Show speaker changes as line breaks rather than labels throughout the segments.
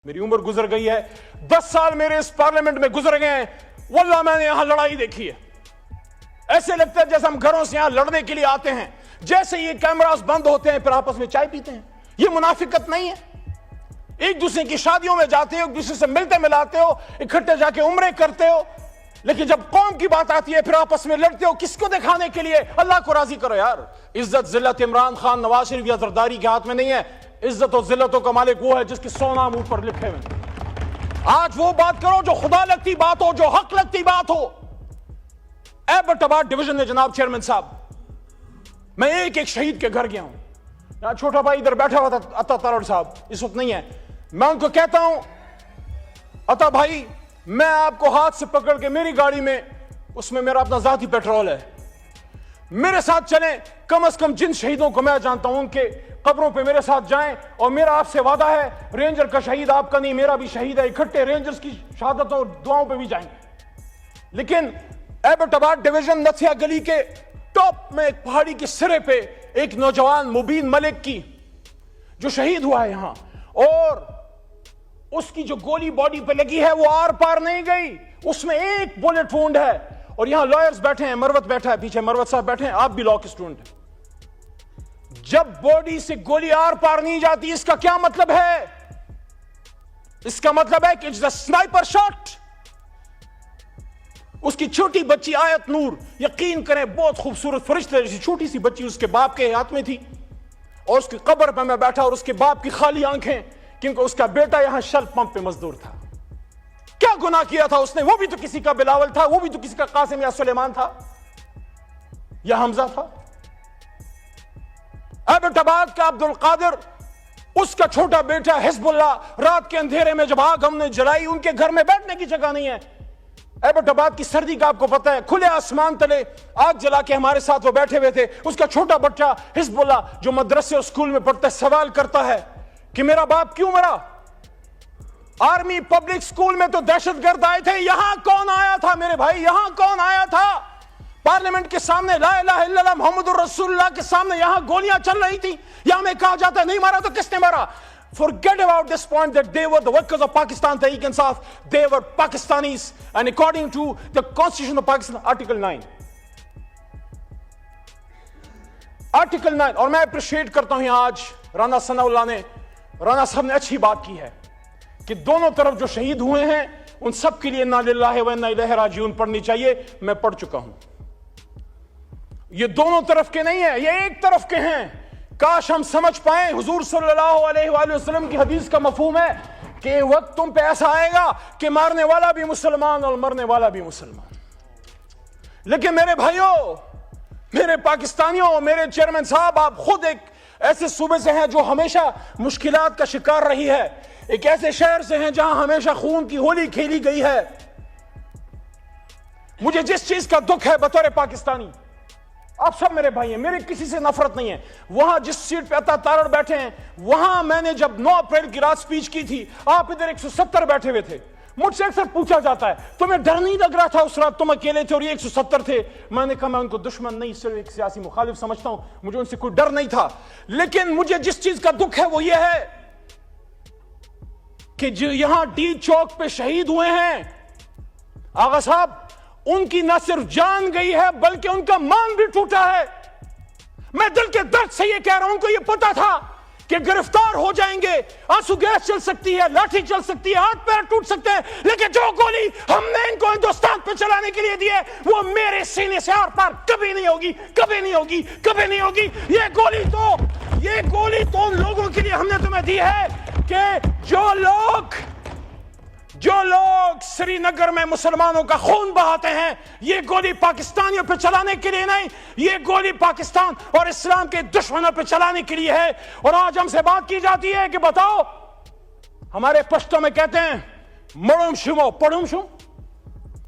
میری عمر گزر گئی ہے، 10 سال میرے اس پارلیمنٹ میں گزر گئے ہیں، واللہ میں نے یہاں لڑائی دیکھی ہے. ایسے لگتا ہے جیسے ہم گھروں سے یہاں لڑنے کے لیے آتے ہیں، جیسے یہ کیمراز بند ہوتے ہیں پھر آپس میں چائے پیتے ہیں. یہ منافقت نہیں ہے. ایک دوسرے کی شادیوں میں جاتے ہو، ایک دوسرے سے ملتے ملاتے ہو، اکٹھے جا کے عمرے کرتے ہو، لیکن جب قوم کی بات آتی ہے پھر آپس میں لڑتے ہو. کس کو دکھانے کے لیے؟ اللہ کو راضی کرو یار. عزت ذلت عمران خان، نواز شریف یا زرداری کے ہاتھ میں نہیں ہے. عزت و ذلتوں کا مالک وہ ہے جس کے 100 نام اوپر لکھے ہوئے. آج وہ بات کرو جو خدا لگتی بات ہو، جو حق لگتی بات ہو. ایبٹ آباد ڈویژن میں جناب چیئرمین صاحب، میں ایک ایک شہید کے گھر گیا ہوں. یہاں چھوٹا بھائی ادھر بیٹھا ہوا تھا، عطا تارڑ صاحب اس وقت نہیں ہے. میں ان کو کہتا ہوں عطا بھائی، میں آپ کو ہاتھ سے پکڑ کے میری گاڑی میں، اس میں میرا اپنا ذاتی پیٹرول ہے، میرے ساتھ چلیں. کم از کم جن شہیدوں کو میں جانتا ہوں ان کے قبروں پہ میرے ساتھ جائیں. اور میرا آپ سے وعدہ ہے، رینجر کا شہید آپ کا نہیں، میرا بھی شہید ہے، اکٹھے رینجرز کی شہادتوں اور دعاؤں پہ بھی جائیں گے. لیکن ایبٹ آباد ڈویژن نتھیا گلی کے ٹاپ میں ایک پہاڑی کے سرے پہ ایک نوجوان مبین ملک کی جو شہید ہوا ہے یہاں، اور اس کی جو گولی باڈی پہ لگی ہے وہ آر پار نہیں گئی، اس میں ایک بولٹ وونڈ ہے. اور یہاں لائرز بیٹھے ہیں، مروت بیٹھا ہے پیچھے، مروت صاحب بیٹھے ہیں، آپ بھی لا کے اسٹوڈنٹ ہیں. جب باڈی سے گولی آر پار نہیں جاتی اس کا کیا مطلب ہے؟ اس کا مطلب ہے کہ اٹس اے سنائپر شاٹ. اس کی چھوٹی بچی آیت نور، یقین کریں بہت خوبصورت فرشتے جیسی چھوٹی سی بچی اس کے باپ کے ہاتھ میں تھی، اور اس کی قبر پہ میں بیٹھا اور اس کے باپ کی خالی آنکھیں، کیونکہ اس کا بیٹا یہاں شل پمپ پہ مزدور تھا. کیا گناہ کیا تھا اس نے؟ وہ بھی تو کسی کا بلاول تھا، وہ بھی تو کسی کا قاسم یا سلیمان تھا یا حمزہ تھا. ایبٹ آباد کا عبد القادر، اس کا چھوٹا بیٹا حزب اللہ، رات کے اندھیرے میں جب آگ ہم نے جلائی، ان کے گھر میں بیٹھنے کی جگہ نہیں ہے. ایبٹ آباد کی سردی کا آپ کو پتہ ہے، کھلے آسمان تلے آگ جلا کے ہمارے ساتھ وہ بیٹھے ہوئے تھے. اس کا چھوٹا بچہ حزب اللہ جو مدرسے اور اسکول میں پڑھتا ہے سوال کرتا ہے کہ میرا باپ کیوں مرا؟ آرمی پبلک اسکول میں تو دہشت گرد آئے تھے، یہاں کون آیا تھا میرے بھائی؟ یہاں کون آیا تھا؟ پارلیمنٹ کے سامنے لا الہ الا اللہ محمد الرسول اللہ کے سامنے یہاں گولیاں چل رہی تھی. یہاں میں کہا جاتا ہے نہیں مارا تو کس نے مارا؟ Forget about this point that they were the workers of Pakistan Tehreek Insaf. They were Pakistanis, and according to the Constitution of Pakistan, Article 9. Article 9. اور میں اپریشیٹ کرتا ہوں یہاں آج رانا ثناء اللہ نے، رانا صاحب نے اچھی بات کی ہے کہ دونوں طرف جو شہید ہوئے ہیں ان سب کے لیے انا للہ و انا الیہ راجعون پڑھنی چاہیے. میں پڑھ چکا ہوں. یہ دونوں طرف کے نہیں ہیں، یہ ایک طرف کے ہیں. کاش ہم سمجھ پائیں حضور صلی اللہ علیہ وآلہ وسلم کی حدیث کا مفہوم ہے کہ وقت تم پہ ایسا آئے گا کہ مارنے والا بھی مسلمان اور مرنے والا بھی مسلمان. لیکن میرے بھائیوں، میرے پاکستانیوں، میرے چیئرمین صاحب، آپ خود ایک ایسے صوبے سے ہیں جو ہمیشہ مشکلات کا شکار رہی ہے، ایک ایسے شہر سے ہیں جہاں ہمیشہ خون کی ہولی کھیلی گئی ہے. مجھے جس چیز کا دکھ ہے بطور پاکستانی، آپ سب میرے بھائی ہیں، میرے کسی سے نفرت نہیں ہے. وہاں جس سیٹ پہ عطا تارڑ بیٹھے ہیں، وہاں میں نے جب 9 اپریل کی رات سپیچ کی تھی، آپ ادھر 170 بیٹھے ہوئے تھے. مجھ سے اکثر پوچھا جاتا ہے تمہیں ڈر نہیں لگ رہا تھا اس رات؟ تم اکیلے تھے اور یہ 170 تھے. میں نے کہا میں ان کو دشمن نہیں، صرف ایک سیاسی مخالف سمجھتا ہوں، مجھے ان سے کوئی ڈر نہیں تھا. لیکن مجھے جس چیز کا دکھ ہے وہ یہ ہے کہ جو یہاں ڈی چوک پہ شہید ہوئے ہیں آغا صاحب، ان کی نہ صرف جان گئی ہے بلکہ ان کا مان بھی ٹوٹا ہے. میں دل کے درد سے یہ کہہ رہا ہوں، ان کو یہ پتا تھا کہ گرفتار ہو جائیں گے، آنسو گیس چل سکتی ہے، لاٹھی چل سکتی ہے، ہاتھ پیر ٹوٹ سکتے ہیں، لیکن جو گولی ہم نے ان کو ہندوستان پہ چلانے کے لیے دی ہے وہ میرے سینے سے آر پار کبھی نہیں ہوگی، کبھی نہیں ہوگی، کبھی نہیں ہوگی. یہ گولی تو ان لوگوں کے لیے ہم نے تمہیں دی ہے کہ جو لوگ سری نگر میں مسلمانوں کا خون بہاتے ہیں، یہ گولی پاکستانیوں پہ چلانے کے لیے نہیں، یہ گولی پاکستان اور اسلام کے دشمنوں پہ چلانے کے لیے ہے. اور آج ہم سے بات کی جاتی ہے کہ بتاؤ، ہمارے پشتوں میں کہتے ہیں مڑم شمو پڑھم شم،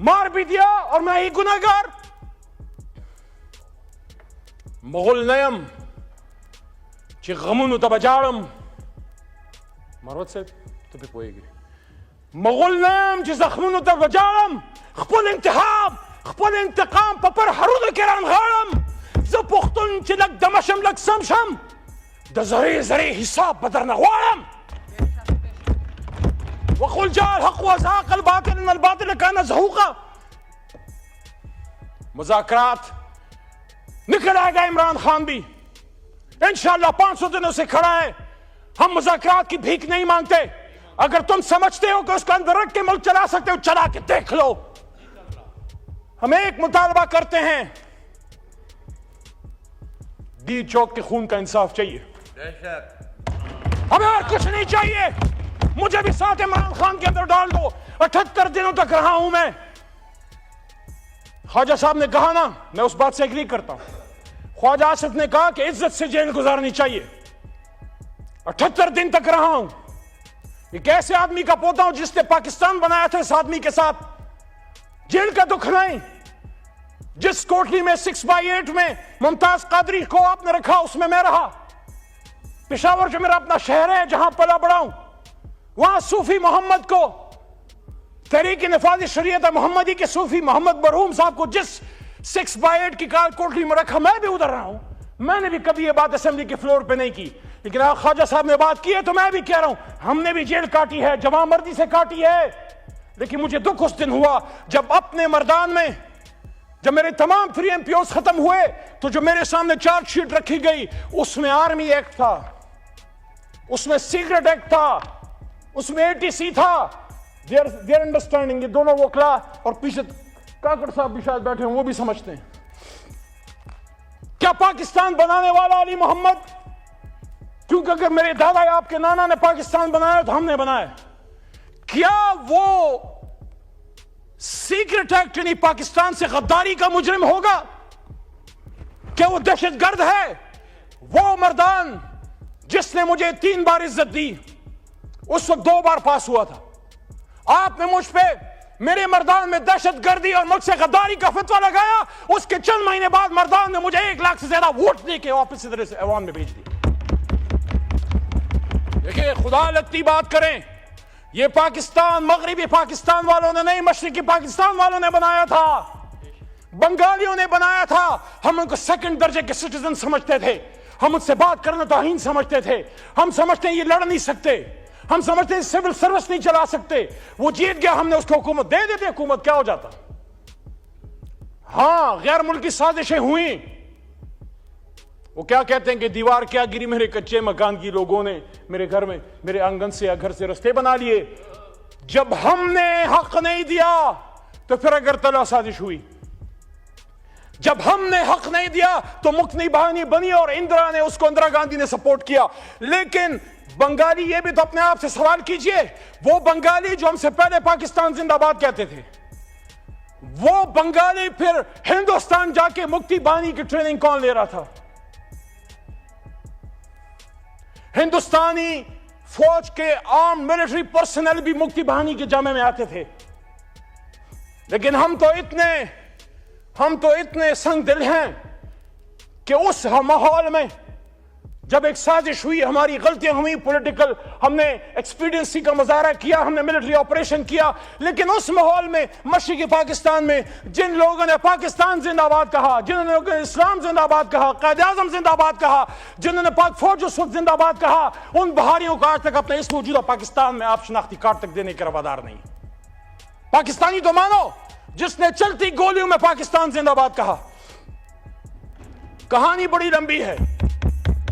مار بھی دیا اور میں ہی گناہگار. مغل نیم چی غمونو تا بجارم، مروت سے تو بھی پوئے گی. مغل نیم چی زخمونو تا بجارم، خپل انتقام پپر حرود کران غارم. ز پختون چی لگ دمشم لگ سمشم، دا زری حساب بدر نغوارم. وقل جاء الحق وزهق الباطل ان الباطل كان زهوقا. مذاکرات نکل آئے گا عمران خان بھی انشاءاللہ 500 دنوں سے کھڑا ہے. ہم مذاکرات کی بھیک نہیں مانگتے. اگر تم سمجھتے ہو کہ اس کو اندر رکھ کے ملک چلا سکتے ہو چلا کے دیکھ لو. ہم ایک مطالبہ کرتے ہیں, ڈی چوک کے خون کا انصاف چاہیے, ہمیں اور کچھ نہیں چاہیے. مجھے بھی ساتھ عمران خان کے اندر ڈال دو. 78 دنوں تک رہا ہوں میں. خواجہ صاحب نے کہا نا, میں اس بات سے ایگری کرتا ہوں. خواجہ آصف نے کہا کہ عزت سے جیل گزارنی چاہیے. 78 دن تک رہا ہوں. ایک ایسے آدمی کا پوتا ہوں جس نے پاکستان بنایا تھا, اس آدمی کے ساتھ جیل کا دکھ نہیں. جس کوٹلی میں 6/8 میں ممتاز قادری کو آپ نے رکھا اس میں میں رہا. پشاور جو میرا اپنا شہر ہے جہاں پلا بڑا ہوں, وہاں صوفی محمد کو تحریک نفاذ شریعت محمدی کے صوفی محمد مرحوم صاحب کو جس 6/8 کی کوٹلی میں رکھا, میں بھی ادھر رہا ہوں. میں نے بھی کبھی یہ بات اسمبلی کے فلور پہ نہیں کی, لیکن خواجہ صاحب نے بات کی ہے تو میں بھی کہہ رہا ہوں, ہم نے بھی جیل کاٹی ہے, جوان مردی سے کاٹی ہے. لیکن مجھے دکھ اس دن ہوا جب اپنے مردان میں جب میرے تمام 3 MPOs ختم ہوئے تو جو میرے سامنے چارج شیٹ رکھی گئی اس میں آرمی ایکٹ تھا, اس میں سیکرٹ ایکٹ تھا, اس میں ATC تھا. دیئر انڈرسٹینڈنگ, یہ دونوں وکلا اور پیچھے کاکڑ صاحب بھی شاید بیٹھے ہیں, وہ بھی سمجھتے ہیں. کیا پاکستان بنانے والا علی محمد, کیونکہ اگر میرے دادا یا آپ کے نانا نے پاکستان بنایا تو ہم نے بنایا, کیا وہ سیکرٹ ایکٹ یعنی پاکستان سے غداری کا مجرم ہوگا؟ کیا وہ دہشت گرد ہے؟ وہ مردان جس نے مجھے 3 بار عزت دی, اس وقت 2 بار پاس ہوا تھا. آپ نے مجھ پہ میرے مردان میں دہشت گردی اور مجھ سے غداری کا فتویٰ لگایا, اس کے چند مہینے بعد مردان نے مجھے 1 لاکھ سے زیادہ ووٹ دے کے واپس ادھر سے ایوان میں بھیج دی. دیکھیں, خدا لگتی بات کریں, یہ پاکستان مغربی پاکستان والوں نے نہیں, مشرقی پاکستان والوں نے بنایا تھا, بنگالیوں نے بنایا تھا. ہم ان کو 2nd درجے کے سٹیزن سمجھتے تھے, ہم ان سے بات کرنا توہین سمجھتے تھے. ہم سمجھتے ہیں یہ لڑ نہیں سکتے, ہم سمجھتے ہیں سول سروس نہیں چلا سکتے. وہ جیت گیا, ہم نے اس کو حکومت دے دیتے, حکومت کیا ہو جاتا. ہاں غیر ملکی سازشیں ہوئیں. وہ کیا کہتے ہیں کہ دیوار کیا گری, میرے کچے مکان کی لوگوں نے میرے گھر میں, میرے آنگن سے یا گھر سے رستے بنا لیے. جب ہم نے حق نہیں دیا تو پھر اگرتلا سازش ہوئی. جب ہم نے حق نہیں دیا تو مکنی بہانی بنی اور اندرا نے اس کو, اندرا گاندھی نے سپورٹ کیا. لیکن بنگالی یہ بھی تو اپنے آپ سے سوال کیجئے, وہ بنگالی جو ہم سے پہلے پاکستان زندہ باد کہتے تھے, وہ بنگالی پھر ہندوستان جا کے مکتی بانی کی ٹریننگ کون لے رہا تھا؟ ہندوستانی فوج کے عام ملٹری پرسنل بھی مکتی بہانی کے جامع میں آتے تھے. لیکن ہم تو اتنے سنگ دل ہیں کہ اس ماحول میں جب ایک سازش ہوئی, ہماری غلطیاں ہوئی پولیٹیکل, ہم نے ایکسپیڈینسی کا مظاہرہ کیا, ہم نے ملٹری آپریشن کیا, لیکن اس ماحول میں مشرقی پاکستان میں جن لوگوں نے پاکستان زندہ باد کہا, جنہوں نے اسلام زندہ باد کہا, قائد اعظم زندہ باد کہا, جنہوں نے پاک فوج اس وقت زندہ باد کہا, ان بہاریوں کو آج تک اپنے اس موجودہ پاکستان میں آپ شناختی کارڈ تک دینے کے روادار نہیں. پاکستانی تو مانو جس نے چلتی گولیوں میں پاکستان زندہ باد کہا. کہانی بڑی لمبی ہے,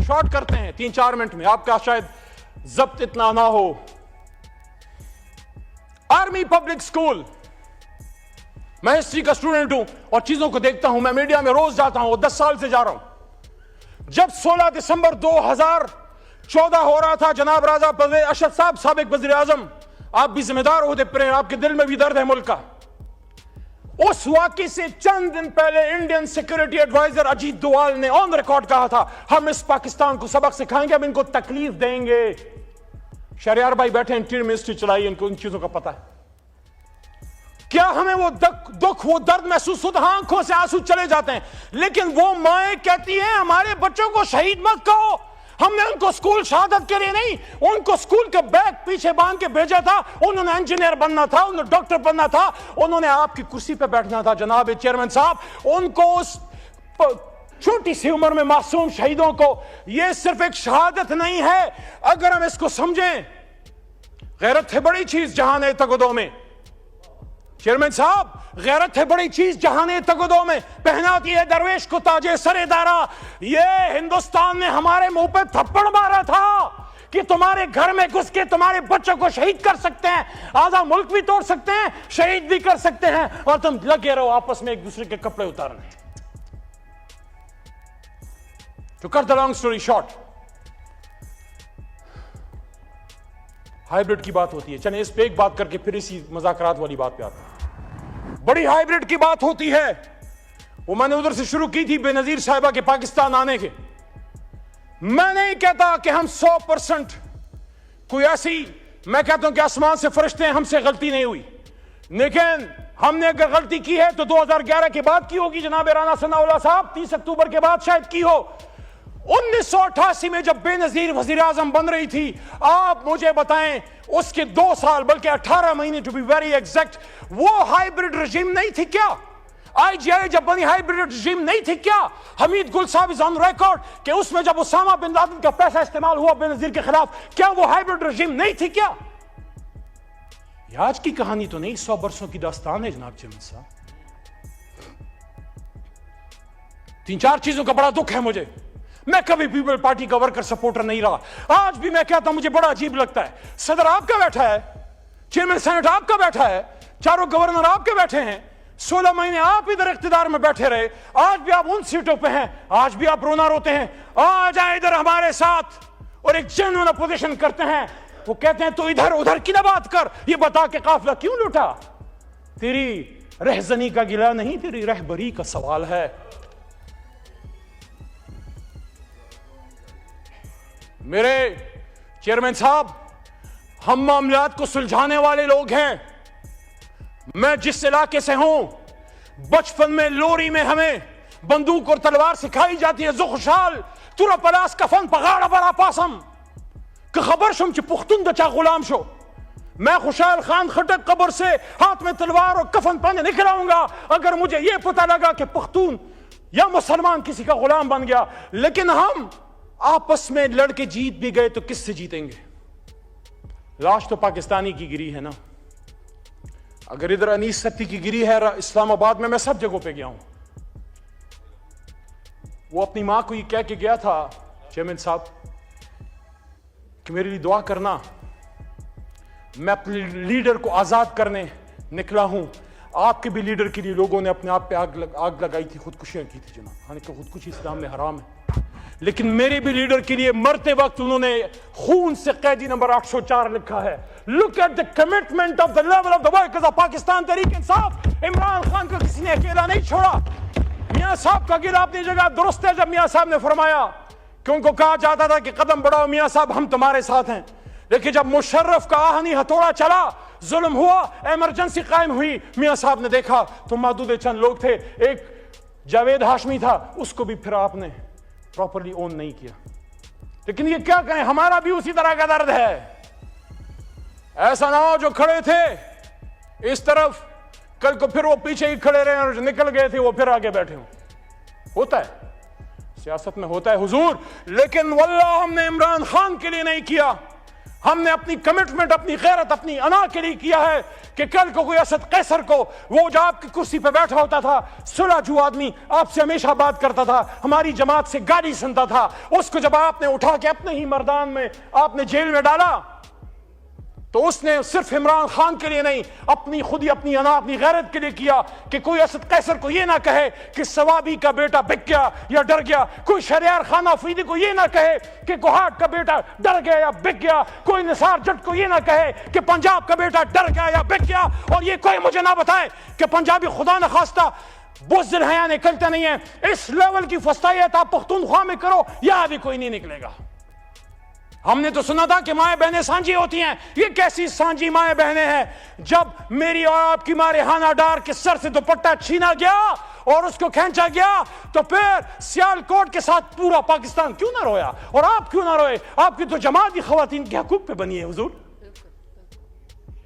شارٹ کرتے ہیں 3-4 منٹ میں, آپ کا شاید ضبط اتنا نہ ہو. آرمی پبلک سکول, میں ہسٹری کا اسٹوڈنٹ ہوں اور چیزوں کو دیکھتا ہوں, میں میڈیا میں روز جاتا ہوں, 10 سال سے جا رہا ہوں. جب 16 دسمبر 2014 ہو رہا تھا, جناب راجہ پرویز اشرف صاحب سابق وزیر اعظم, آپ بھی ذمہ دار عہدے پر ہیں, آپ کے دل میں بھی درد ہے ملک کا. اس واقعے سے چند دن پہلے انڈین سیکورٹی ایڈوائزر اجیت دوال نے آن ریکارڈ کہا تھا, ہم اس پاکستان کو سبق سکھائیں گے, ہم ان کو تکلیف دیں گے. شہریار بھائی بیٹھے ہیں, انٹیریئر منسٹری چلائی, ان کو ان چیزوں کا پتہ ہے. کیا ہمیں وہ دکھ وہ درد محسوس ہوتا؟ ہاں, آنکھوں سے آنسو چلے جاتے ہیں. لیکن وہ مائیں کہتی ہیں ہمارے بچوں کو شہید مت کہو. ہم نے ان کو اسکول شہادت کے لیے نہیں, ان کو اسکول کے بیگ پیچھے باندھ کے بھیجا تھا. انہوں نے انجینئر بننا تھا, انہوں نے ڈاکٹر بننا تھا, انہوں نے آپ کی کرسی پہ بیٹھنا تھا. جناب چیئرمین صاحب, ان کو اس چھوٹی سی عمر میں معصوم شہیدوں کو, یہ صرف ایک شہادت نہیں ہے. اگر ہم اس کو سمجھیں غیرت ہے بڑی چیز جہان تگدو میں. چیئرمین صاحب, غیرت ہے بڑی چیز جہان تگدو میں, پہناتی ہے درویش کو تاج سر دارا. یہ ہندوستان نے ہمارے منہ پہ تھپڑ مارا تھا کہ تمہارے گھر میں گھس کے تمہارے بچوں کو شہید کر سکتے ہیں, آدھا ملک بھی توڑ سکتے ہیں, شہید بھی کر سکتے ہیں, اور تم لگے رہو آپس میں ایک دوسرے کے کپڑے اتارنے. To cut the long story short, hybrid کی بات ہوتی ہے. چلیں اس پہ ایک بات کر کے پھر اسی مذاکرات والی بات پہ آتے ہیں. بڑی ہائیبرڈ کی بات ہوتی ہے, وہ میں نے ادھر سے شروع کی تھی بے نظیر صاحبہ کے پاکستان آنے کے. میں نہیں کہتا کہ ہم 100% کوئی ایسی, میں کہتا ہوں کہ آسمان سے فرشتے ہیں, ہم سے غلطی نہیں ہوئی, لیکن ہم نے اگر غلطی کی ہے تو 2011 کے بعد کی ہوگی. جناب رانا ثناء اللہ صاحب 30 اکتوبر کے بعد شاید کی ہو. 1988 میں جب بے نظیر وزیر اعظم بن رہی تھی, آپ مجھے بتائیں اس کے 2 سال بلکہ 18 مہینے ٹو بی ویری ایگزیکٹ, وہ ہائیبرڈ رجیم نہیں تھی کیا؟ آئی جی آئی جب بنی ہائیبرڈ رجیم نہیں تھی کیا؟ حمید گل صاحب از آن ریکارڈ کہ اس میں جب اسامہ بن لادن کا پیسہ استعمال ہوا بے نظیر کے خلاف, کیا وہ ہائیبرڈ رجیم نہیں تھی کیا؟ یہ آج کی کہانی تو نہیں, 100 برسوں کی داستان ہے جناب چیئرمین صاحب. 3-4 چیزوں کا بڑا دکھ ہے مجھے. میں کبھی پیپل پارٹی کا ورکر سپورٹر نہیں رہا, آج بھی میں کہتا ہوں مجھے بڑا عجیب لگتا ہے. صدر آپ کا بیٹھا ہے, چیئرمین سینٹ آپ کا بیٹھا ہے, چاروں گورنر آپ کے بیٹھے ہیں, 16 مہینے آپ ادھر اقتدار میں بیٹھے رہے, آج بھی آپ ان سیٹوں پہ ہیں, آج بھی آپ رونا روتے ہیں. آ جائیں ادھر ہمارے ساتھ اور ایک جنون اپوزیشن کرتے ہیں. وہ کہتے ہیں تو ادھر کی نہ بات کر, یہ بتا کہ قافلہ کیوں لوٹا. تیری رہزنی کا گلہ نہیں, تیری رہبری کا سوال ہے. میرے چیئرمین صاحب, ہم معاملات کو سلجھانے والے لوگ ہیں. میں جس علاقے سے ہوں, بچپن میں لوری میں ہمیں بندوق اور تلوار سکھائی جاتی ہے. زو خوشحال تورا پلاس کفن پغاڑا برا پاسم کہ خبر شم چی پختون دچا غلام شو. میں خوشحال خان خٹک قبر سے ہاتھ میں تلوار اور کفن پہنے نکل آؤں گا اگر مجھے یہ پتہ لگا کہ پختون یا مسلمان کسی کا غلام بن گیا. لیکن ہم آپس میں لڑ کے جیت بھی گئے تو کس سے جیتیں گے؟ لاش تو پاکستانی کی گری ہے نا. اگر ادھر انیس ستی کی گری ہے اسلام آباد میں سب جگہوں پہ گیا ہوں. وہ اپنی ماں کو یہ کہہ کے گیا تھا چیئرمین صاحب کہ میرے لیے دعا کرنا, میں اپنے لیڈر کو آزاد کرنے نکلا ہوں. آپ کے بھی لیڈر کے لیے لوگوں نے اپنے آپ پہ آگ لگائی تھی, خودکشیاں کی تھی جناب. حالانکہ خودکشی اسلام میں حرام ہے, لیکن میرے بھی لیڈر کے لیے مرتے وقت انہوں نے خون سے قیدی نمبر 804 لکھا ہے. Look at the commitment of the level of the workers of Pakistan Tehreek Insaf. Imran Khan کو کسی نے اکیلا نہیں چھوڑا. میاں صاحب کا گل اپنی جگہ درست ہے جب میاں صاحب نے فرمایا کہ ان کو کہا جاتا تھا کہ قدم بڑھاؤ میاں صاحب ہم تمہارے ساتھ ہیں, لیکن جب مشرف کا آہنی ہتھوڑا چلا, ظلم ہوا, ایمرجنسی قائم ہوئی, میاں صاحب نے دیکھا تو محدود چند لوگ تھے, ایک جاوید ہاشمی تھا, اس کو بھی پھر آپ نے پراپرلی اون نہیں کیا. لیکن یہ کیا کہیں, ہمارا بھی اسی طرح کا درد ہے. ایسا نہ ہو جو کھڑے تھے اس طرف کل کو پھر وہ پیچھے ہی کھڑے رہے اور جو نکل گئے تھے وہ پھر آگے بیٹھے ہوں. ہوتا ہے, سیاست میں ہوتا ہے حضور. لیکن واللہ ہم نے عمران خان کے لیے نہیں کیا, ہم نے اپنی کمٹمنٹ, اپنی غیرت, اپنی انا کے لیے کیا ہے کہ کل کو کوئی اسد قیصر کو, وہ جو آپ کی کرسی پہ بیٹھا ہوتا تھا سلجھو آدمی, آپ سے ہمیشہ بات کرتا تھا, ہماری جماعت سے گالی سنتا تھا, اس کو جب آپ نے اٹھا کے اپنے ہی مردان میں آپ نے جیل میں ڈالا تو اس نے صرف عمران خان کے لیے نہیں, اپنی خودی, اپنی انا, اپنی غیرت کے لیے کیا کہ کوئی اسد قیصر کو یہ نہ کہے کہ سوابی کا بیٹا بک گیا یا ڈر گیا, کوئی شہریار خان افریدی کو یہ نہ کہے کہ کوہاٹ کا بیٹا ڈر گیا یا بک گیا, کوئی نثار جٹ کو یہ نہ کہے کہ پنجاب کا بیٹا ڈر گیا یا بک گیا, اور یہ کوئی مجھے نہ بتائے کہ پنجابی خدا نخواستہ بزدل ہیں یا نکلتے نہیں ہیں. اس لیول کی فستائیت آپ پختونخوا میں کرو, یہاں بھی کوئی نہیں نکلے گا. ہم نے تو سنا تھا کہ مائیں بہنیں سانجی ہوتی ہیں, یہ کیسی سانجی مائیں بہنیں ہیں؟ جب میری اور آپ کی ماں ریحانہ ڈار کے سر سے دوپٹہ چھینا گیا اور اس کو کھینچا گیا تو پھر سیال کوٹ کے ساتھ پورا پاکستان کیوں نہ رویا, اور آپ کیوں نہ روئے؟ آپ کی تو جماعت ہی خواتین کے حقوق پہ بنی ہے حضور.